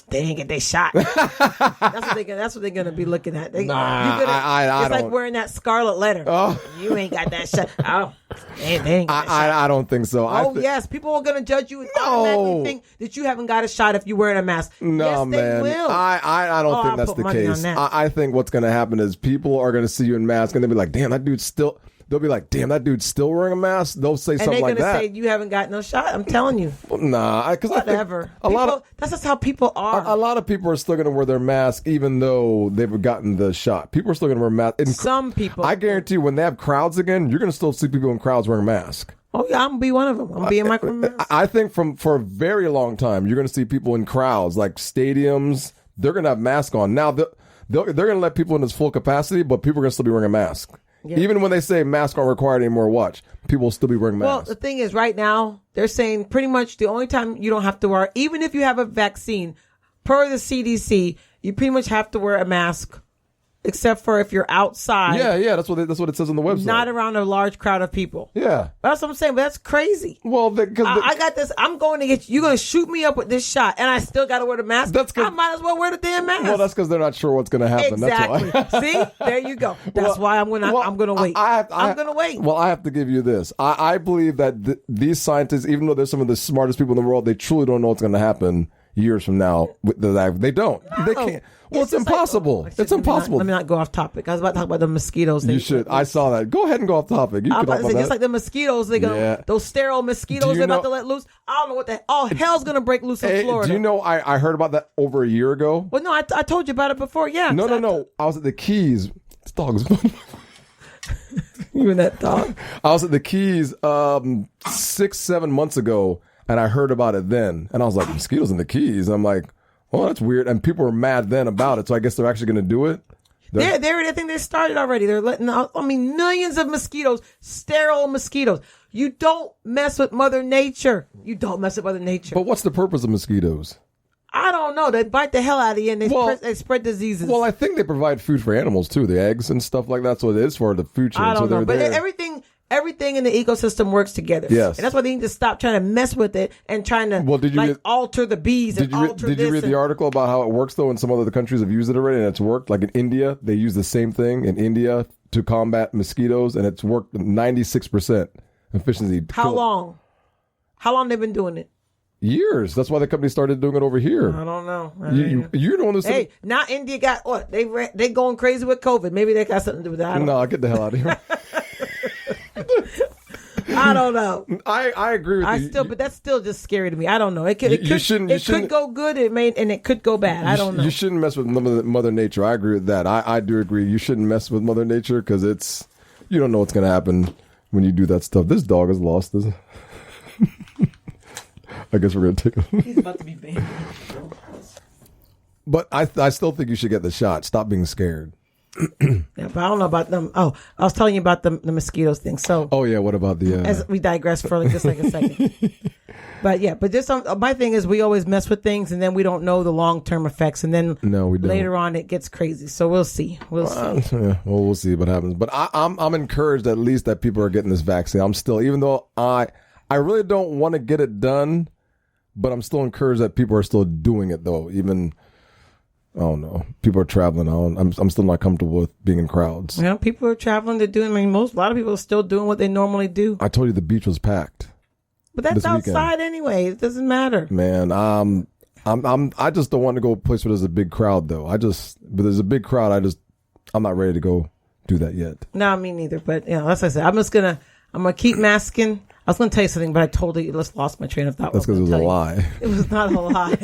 Speaker 1: they didn't get their shot. That's what they're going to be looking at. It's like wearing that scarlet letter. Oh. You ain't got that shot. Oh, they ain't got that shot.
Speaker 2: I don't think so.
Speaker 1: Yes. People are going to judge you and automatically think that you haven't got a shot if you're wearing a mask.
Speaker 2: No,
Speaker 1: yes,
Speaker 2: man.
Speaker 1: they will.
Speaker 2: I don't think that's the case. I think what's going to happen is people are going to see you in masks and they'll be like, damn, that dude's still. They'll be like, damn, that dude's still wearing a mask. They'll say something like that. And they're going to
Speaker 1: say, you haven't got no shot. I'm telling you.
Speaker 2: Well, nah. Because
Speaker 1: whatever. That's just how people are.
Speaker 2: A lot of people are still going to wear their mask even though they've gotten the shot. People are still going to wear masks.
Speaker 1: Some people.
Speaker 2: I guarantee you, when they have crowds again, you're going to still see people in crowds wearing masks.
Speaker 1: Oh, yeah, I'm going to be one of them. I'm going to be in my mask.
Speaker 2: I think for a very long time, you're going to see people in crowds, like stadiums. They're going to have masks on. Now, they're going to let people in this full capacity, but people are going to still be wearing a mask. Yeah. Even when they say masks aren't required anymore, watch. People will still be wearing masks.
Speaker 1: Well, the thing is, right now, they're saying pretty much the only time you don't have to wear, even if you have a vaccine, per the CDC, you pretty much have to wear a mask, except for if you're outside.
Speaker 2: Yeah, that's what it says on the website.
Speaker 1: Not around a large crowd of people.
Speaker 2: Yeah.
Speaker 1: That's what I'm saying, but that's crazy.
Speaker 2: Well,
Speaker 1: I got this. I'm going to get you. You're going to shoot me up with this shot, and I still got to wear the mask. I might as well wear the damn mask.
Speaker 2: Well, that's because they're not sure what's going to happen.
Speaker 1: Exactly.
Speaker 2: That's why.
Speaker 1: See? There you go. That's why I'm going to wait. I'm going to wait.
Speaker 2: Well, I have to give you this. I believe that these scientists, even though they're some of the smartest people in the world, they truly don't know what's going to happen years from now. They don't.
Speaker 1: No.
Speaker 2: They can't. Well, it's impossible. It's impossible.
Speaker 1: Let me not go off topic. I was about to talk about the mosquitoes.
Speaker 2: You should. I saw that. Go ahead and go off topic.
Speaker 1: I was about to say, just like the mosquitoes, those sterile mosquitoes they're about to let loose. I don't know what hell's going to break loose in Florida.
Speaker 2: Do you know I heard about that over a year ago?
Speaker 1: Well, no, I told you about it before. Yeah.
Speaker 2: No. I was at the Keys. This dog's
Speaker 1: You and that dog.
Speaker 2: I was at the Keys 6-7 months ago, and I heard about it then. And I was like, mosquitoes in the Keys. And I'm like, oh, that's weird. And people were mad then about it. So I guess they're actually going to do it.
Speaker 1: I think they started already. They're letting out, millions of mosquitoes, sterile mosquitoes. You don't mess with Mother Nature.
Speaker 2: But what's the purpose of mosquitoes?
Speaker 1: I don't know. They bite the hell out of you and they spread diseases.
Speaker 2: Well, I think they provide food for animals too, the eggs and stuff like that. So it is for the food chain.
Speaker 1: I don't know. But everything everything in the ecosystem works together.
Speaker 2: Yes.
Speaker 1: And that's why they need to stop trying to mess with it and trying to alter the bees and alter
Speaker 2: Did you read the article about how it works, though, and some other countries have used it already and it's worked? Like in India, they use the same thing in India to combat mosquitoes, and it's worked 96% efficiency.
Speaker 1: How long? How long they've been doing it?
Speaker 2: Years. That's why the company started doing it over here.
Speaker 1: I don't know.
Speaker 2: You're the one who said.
Speaker 1: Hey, now India got what? They going crazy with COVID. Maybe they got something to do with that.
Speaker 2: No, get the hell out of here.
Speaker 1: I don't know.
Speaker 2: I agree with you.
Speaker 1: But that's still just scary to me. I don't know. It could go good. And it could go bad. I don't know.
Speaker 2: You shouldn't mess with Mother Nature. I agree with that. I do agree. You shouldn't mess with Mother Nature because you don't know what's going to happen when you do that stuff. This dog is lost. I guess we're going to take him.
Speaker 1: He's about to be banned.
Speaker 2: But I still think you should get the shot. Stop being scared.
Speaker 1: Yeah, but I don't know about them. Oh, I was telling you about the mosquitoes thing. So,
Speaker 2: oh yeah, what about the?
Speaker 1: As we digress for just like a second. but just my thing is we always mess with things and then we don't know the long term effects, and then
Speaker 2: we don't.
Speaker 1: Later on it gets crazy. So we'll see. We'll
Speaker 2: see what happens. But I'm encouraged at least that people are getting this vaccine. I'm still, even though I really don't want to get it done, but I'm still encouraged that people are still doing it though. Even. I don't know. People are traveling. I'm still not comfortable with being in crowds.
Speaker 1: Yeah, people are traveling. They're doing. A lot of people are still doing what they normally do.
Speaker 2: I told you the beach was packed.
Speaker 1: But that's outside anyway. It doesn't matter.
Speaker 2: Man, I just don't want to go a place where there's a big crowd though. But there's a big crowd. I'm not ready to go do that yet.
Speaker 1: No, me neither. But as I said, I'm gonna keep masking. I was going to tell you something, but I totally lost my train of thought.
Speaker 2: That's because it was a lie.
Speaker 1: It was not a lie.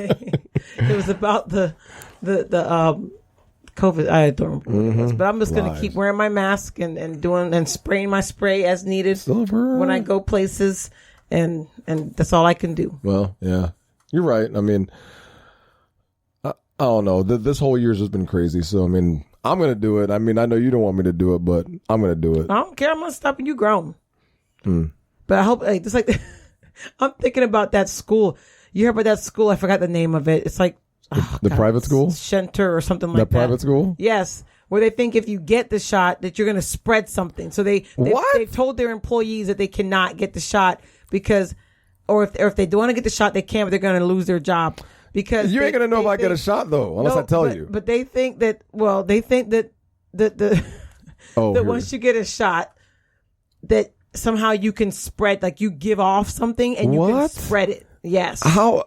Speaker 1: It was about the COVID. I don't remember what it was, but I'm just going to keep wearing my mask and spraying my spray as needed when I go places, and that's all I can do.
Speaker 2: Well, yeah, you're right. I mean, I don't know. This whole year's just been crazy. So I mean, I'm going to do it. I mean, I know you don't want me to do it, but I'm going to do it.
Speaker 1: I don't care. I'm not stopping you grown. But I hope, just like, I'm thinking about that school. You heard about that school? I forgot the name of it. It's like
Speaker 2: the private school,
Speaker 1: Center or something like that.
Speaker 2: That private school?
Speaker 1: Yes, where they think if you get the shot that you're going to spread something. So they've told their employees that they cannot get the shot because, or if they do want to get the shot, they can, but they're going to lose their job because
Speaker 2: you ain't going to know if I get a shot though, unless I tell you.
Speaker 1: But they think that. Well, they think that once you get a shot, that somehow you can spread, like you give off something and you can spread it. Yes.
Speaker 2: How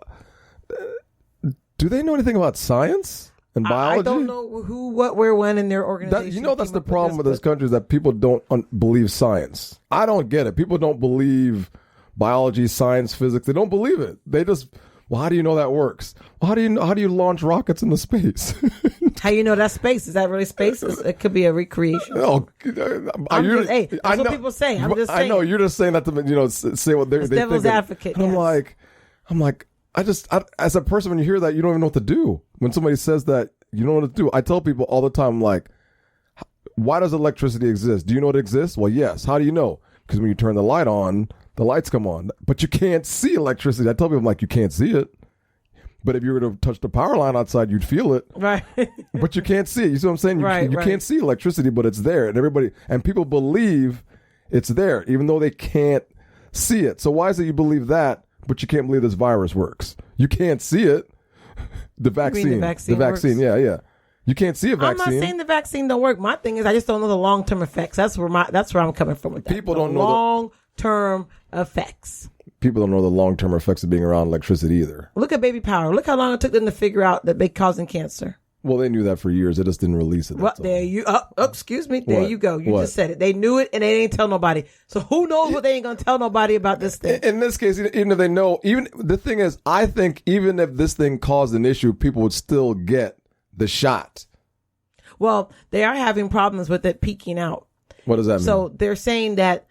Speaker 2: do they know anything about science and biology?
Speaker 1: I don't know who, what, where, when in their organization.
Speaker 2: That's the problem with this country is that people don't believe science. I don't get it. People don't believe biology, science, physics. They don't believe it. They just, well, how do you know that works? Well, how do you launch rockets into space?
Speaker 1: How you know that's space? Is that really space? It could be a recreation.
Speaker 2: No,
Speaker 1: that's what people say. I'm just saying.
Speaker 2: I know you're just saying that to say what they think.
Speaker 1: Devil's advocate.
Speaker 2: And I'm like, as a person, when you hear that, you don't even know what to do. When somebody says that, you don't know what to do. I tell people all the time, like, why does electricity exist? Do you know it exists? Well, yes. How do you know? Because when you turn the light on, the lights come on, but you can't see electricity. I tell people, I'm like, you can't see it. But if you were to touch the power line outside, you'd feel it.
Speaker 1: Right.
Speaker 2: But you can't see it. You see what I'm saying? You can't see electricity, but it's there. And people believe it's there, even though they can't see it. So why is it you believe that, but you can't believe this virus works? You can't see it. The vaccine. The vaccine, yeah. You can't see a vaccine.
Speaker 1: I'm not saying the vaccine don't work. My thing is I just don't know the long-term effects. That's where I'm coming from with that.
Speaker 2: People don't know
Speaker 1: long-term effects.
Speaker 2: People don't know the long-term effects of being around electricity either.
Speaker 1: Look at baby power. Look how long it took them to figure out that they're causing cancer.
Speaker 2: Well, they knew that for years. They just didn't release it.
Speaker 1: Well, there you. Excuse me. There you go. You just said it. They knew it and they didn't tell nobody. So who knows what they ain't gonna tell nobody about this thing?
Speaker 2: In this case, even if they know, even the thing is, I think even if this thing caused an issue, people would still get the shot.
Speaker 1: Well, they are having problems with it peaking out.
Speaker 2: What does that mean?
Speaker 1: So they're saying that.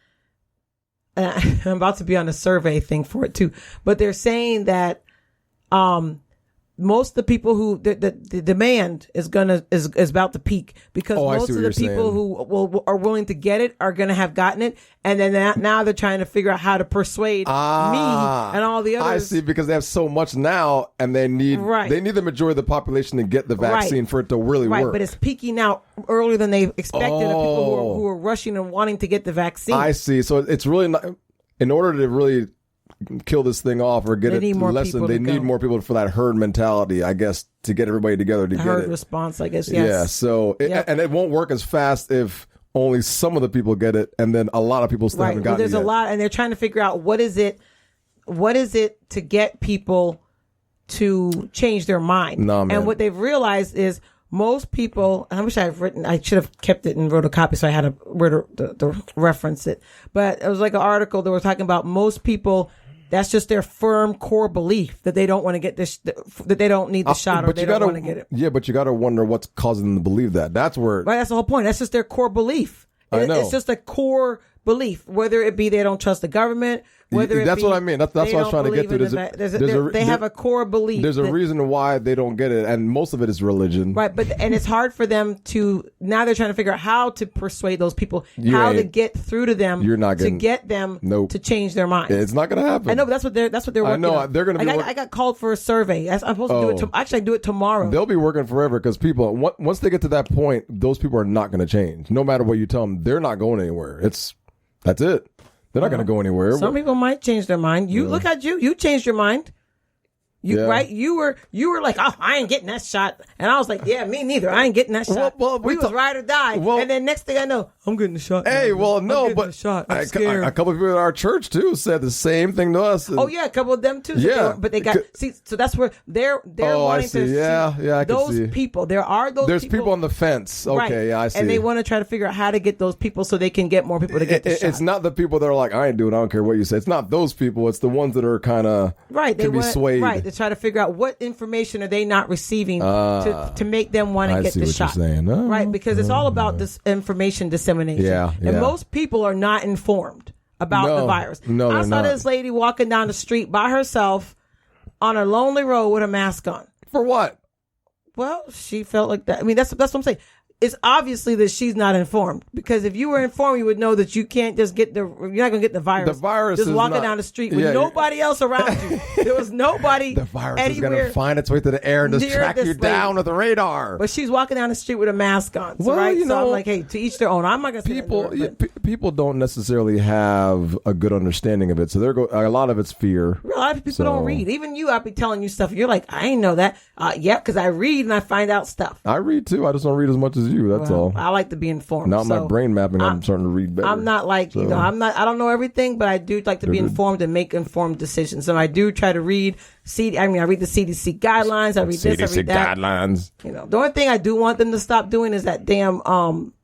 Speaker 1: I'm about to be on a survey thing for it too, but they're saying that most of the people who the demand is about to peak because most of the people who are willing to get it are gonna have gotten it, and then now they're trying to figure out how to persuade me and all the others.
Speaker 2: I see, because they have so much now, and they need the majority of the population to get the vaccine for it to really work.
Speaker 1: But it's peaking out earlier than they expected. Of people who are rushing and wanting to get the vaccine.
Speaker 2: I see. So it's really not, in order to really kill this thing off or get it lessened, they need more people for that herd mentality, I guess, to get everybody together to get
Speaker 1: herd
Speaker 2: it.
Speaker 1: Response, I guess. Yes.
Speaker 2: Yeah. So and it won't work as fast if only some of the people get it, and then a lot of people still haven't gotten it.
Speaker 1: There's a lot, and they're trying to figure out what is it to get people to change their mind.
Speaker 2: No, man.
Speaker 1: And what they've realized is most people, and I should have kept it and wrote a copy so I had to reference it. But it was like an article that was talking about most people, that's just their firm core belief that they don't want to get this, that they don't need the shot or they don't want to get it.
Speaker 2: Yeah, but you got to wonder what's causing them to believe that. That's where.
Speaker 1: Right, that's the whole point. That's just their core belief.
Speaker 2: I know.
Speaker 1: It's just a core belief, whether it be they don't trust the government, whether
Speaker 2: that's what I mean. That's what I was trying to get to.
Speaker 1: They have a core belief.
Speaker 2: There's a reason why they don't get it, and most of it is religion.
Speaker 1: Right, and it's hard for them to, now they're trying to figure out how to persuade those people, how to get through to them, to get them to change their mind.
Speaker 2: It's not going to happen.
Speaker 1: I know, but that's what they're working on.
Speaker 2: I know, they're going to be
Speaker 1: I got called for a survey. I'm supposed to do it, actually I do it tomorrow.
Speaker 2: They'll be working forever because people, once they get to that point, those people are not going to change. No matter what you tell them, they're not going anywhere. That's it. They're not going to go anywhere.
Speaker 1: Some people might change their mind. Look at you. You changed your mind. Right? You were like, oh, I ain't getting that shot. And I was like, yeah, me neither. I ain't getting that shot. We was ride or die. And then next thing I know, I'm getting the shot.
Speaker 2: Hey, well, no, but
Speaker 1: I'm scared.
Speaker 2: A couple of people in our church, too, said the same thing to us.
Speaker 1: Oh, yeah, a couple of them, too.
Speaker 2: Yeah.
Speaker 1: But they got, so that's where they're wanting to see.
Speaker 2: Yeah, I can see.
Speaker 1: Those people. There's
Speaker 2: people on the fence. Okay,
Speaker 1: right.
Speaker 2: Yeah, I see.
Speaker 1: And they want to try to figure out how to get those people so they can get more people to get the shot.
Speaker 2: It's not the people that are like, I ain't doing it, I don't care what you say. It's not those people. It's the ones that are kind of can be swayed.
Speaker 1: Right, to try to figure out what information are they not receiving to make them want to get the shot. Right, because it's all about this information dissemination.
Speaker 2: Yeah.
Speaker 1: And most people are not informed about the virus.
Speaker 2: No,
Speaker 1: I saw this lady walking down the street by herself on a lonely road with a mask on.
Speaker 2: For what?
Speaker 1: Well, she felt like that. I mean, that's what I'm saying. It's obviously that she's not informed, because if you were informed, you would know that you can't just you're not going to get the virus.
Speaker 2: The virus
Speaker 1: just
Speaker 2: is
Speaker 1: walking down the street with nobody else around you. There was nobody.
Speaker 2: The virus is going to find its way to the air and just track you down with the radar.
Speaker 1: But she's walking down the street with a mask on. So, right? So I'm like, hey, to each their own. I'm not going to say
Speaker 2: people don't necessarily have a good understanding of it. So a lot of it's fear.
Speaker 1: A lot of people don't read. Even you, I'll be telling you stuff. You're like, I ain't know that. Yeah, because I read and I find out stuff.
Speaker 2: I read too. I just don't read as much as you. That's all.
Speaker 1: I like to be informed.
Speaker 2: Now my brain mapping, I'm starting to read better.
Speaker 1: I'm not like, I don't know everything, but I do like to be informed and make informed decisions. And I do try to read I read the CDC guidelines. I read this, I read that.
Speaker 2: Guidelines.
Speaker 1: The only thing I do want them to stop doing is that damn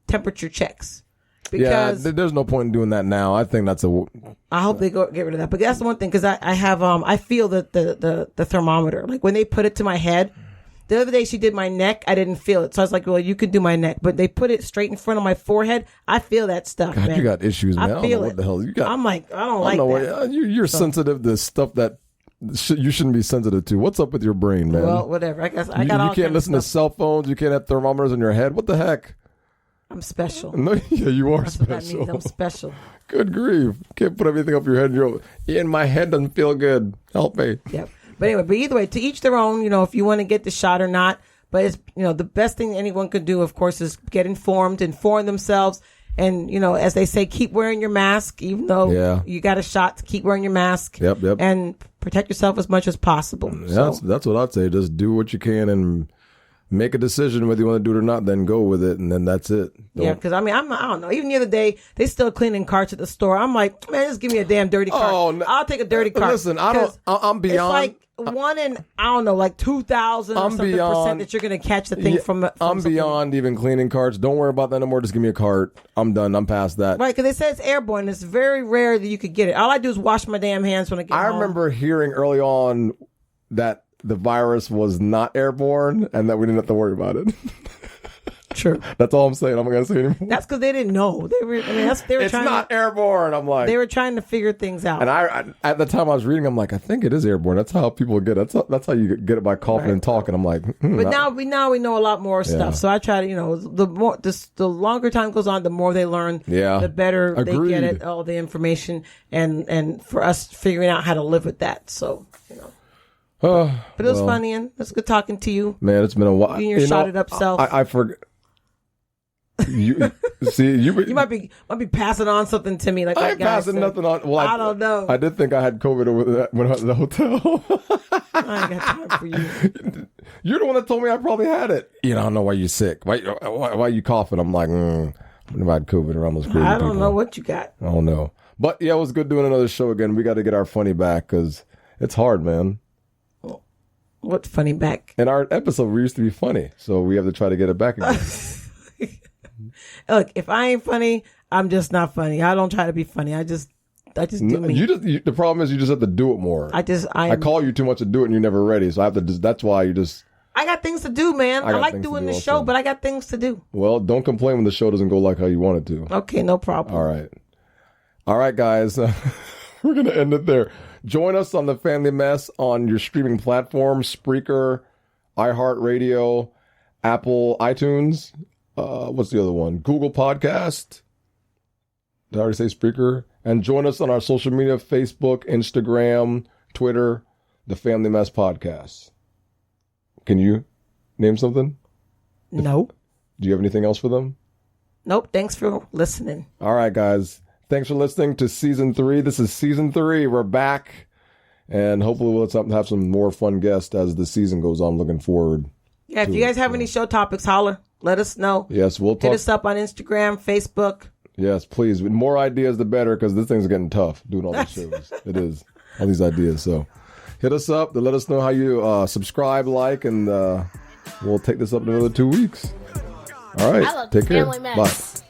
Speaker 1: temperature checks. Because
Speaker 2: there's no point in doing that now. I think that's
Speaker 1: I hope they get rid of that. But that's the one thing, because I have I feel the thermometer. Like when they put it to my head. The other day she did my neck. I didn't feel it. So I was like, well, you could do my neck. But they put it straight in front of my forehead. I feel that stuff,
Speaker 2: God,
Speaker 1: man.
Speaker 2: you got issues, man.
Speaker 1: I feel
Speaker 2: what the hell you got.
Speaker 1: I'm like, I don't like that.
Speaker 2: You're sensitive to stuff that you shouldn't be sensitive to. What's up with your brain, man?
Speaker 1: Well, whatever. I guess I got all
Speaker 2: You can't listen to cell phones. You can't have thermometers in your head. What the heck?
Speaker 1: I'm special.
Speaker 2: No, yeah, you are
Speaker 1: That's
Speaker 2: special.
Speaker 1: What that means. I'm special.
Speaker 2: Good grief. Can't put everything up your head. Ian, my head doesn't feel good. Help me.
Speaker 1: Yep. But anyway, either way, to each their own, if you want to get the shot or not. But it's, the best thing anyone could do, of course, is get inform themselves. And, as they say, keep wearing your mask, even though you got a shot, to keep wearing your mask.
Speaker 2: Yep.
Speaker 1: And protect yourself as much as possible.
Speaker 2: Yeah, that's what I'd say. Just do what you can and make a decision whether you want to do it or not, then go with it, and then that's it.
Speaker 1: Because I don't know. Even the other day, they still cleaning carts at the store. I'm like, man, just give me a damn dirty cart. I'll take a dirty cart.
Speaker 2: Listen, I'm beyond.
Speaker 1: It's like one in, I don't know, like 2,000 or something percent that you're going to catch the thing from
Speaker 2: I'm beyond even cleaning carts. Don't worry about that no more. Just give me a cart. I'm done. I'm past that.
Speaker 1: Right, because they say it's airborne. It's very rare that you could get it. All I do is wash my damn hands when I get home.
Speaker 2: I remember hearing early on that the virus was not airborne and that we didn't have to worry about it.
Speaker 1: True.
Speaker 2: That's all I'm saying. I'm not gonna say anymore.
Speaker 1: That's because they didn't know. They were
Speaker 2: It's
Speaker 1: trying.
Speaker 2: not airborne. I'm like,
Speaker 1: They were trying to figure things out.
Speaker 2: and I at the time I was reading, I'm like, I think it is airborne. That's how people get it. That's how you get it by coughing and talking. I'm like,
Speaker 1: but now we know a lot more stuff.
Speaker 2: Yeah.
Speaker 1: So I try to, the longer time goes on, the more they learn.
Speaker 2: Yeah.
Speaker 1: The better they
Speaker 2: Agreed.
Speaker 1: get it, all the information, and for us figuring out how to live with that. So but it was fun, Ian. It was good talking to you.
Speaker 2: Man, it's been a while.
Speaker 1: You and your shotted up self.
Speaker 2: I forgot. You see,
Speaker 1: You might be passing on something to me like
Speaker 2: I
Speaker 1: that
Speaker 2: ain't
Speaker 1: guy
Speaker 2: passing
Speaker 1: said.
Speaker 2: nothing on. Well,
Speaker 1: I don't know.
Speaker 2: I did think I had COVID over that when I was at the hotel.
Speaker 1: I ain't got time for you.
Speaker 2: You're the one that told me I probably had it. I don't know why you're sick. Why are you coughing? I'm like, I've never had COVID around those crazy
Speaker 1: I don't
Speaker 2: people.
Speaker 1: know what you got.
Speaker 2: I don't know. But yeah, it was good doing another show again. We got to get our funny back because it's hard, man.
Speaker 1: What's funny back?
Speaker 2: In our episode, we used to be funny, so we have to try to get it back again.
Speaker 1: Look, if I ain't funny, I'm just not funny. I don't try to be funny. I just do me.
Speaker 2: The problem is you just have to do it more. I call you too much to do it, and you're never ready. So I have to. That's why you just.
Speaker 1: I got things to do, man. I
Speaker 2: got
Speaker 1: like
Speaker 2: things to
Speaker 1: doing
Speaker 2: do
Speaker 1: the
Speaker 2: also.
Speaker 1: show, but I got things to do.
Speaker 2: Well, don't complain when the show doesn't go like how you want it to.
Speaker 1: Okay, no problem.
Speaker 2: All right, guys. We're gonna end it there. Join us on the Family Mess on your streaming platforms: Spreaker, iHeartRadio, Apple, iTunes. What's the other one? Google Podcast. Did I already say Spreaker? And join us on our social media: Facebook, Instagram, Twitter, the Family Mess Podcast. Can you name something?
Speaker 1: Nope.
Speaker 2: Do you have anything else for them?
Speaker 1: Nope. Thanks for listening.
Speaker 2: All right, guys. Thanks for listening to season 3. This is season 3. We're back. And hopefully we'll have some more fun guests as the season goes on. Looking forward.
Speaker 1: Yeah, if you guys have any show topics, holler. Let us know.
Speaker 2: Yes, we'll talk.
Speaker 1: Hit us up on Instagram, Facebook.
Speaker 2: Yes, please. With more ideas, the better, because this thing's getting tough doing all these shows. It is. All these ideas. So hit us up to let us know how you subscribe, like, and we'll take this up in another 2 weeks. All
Speaker 5: I
Speaker 2: right.
Speaker 5: love the
Speaker 2: Take care.
Speaker 5: Family Mess.
Speaker 2: Bye.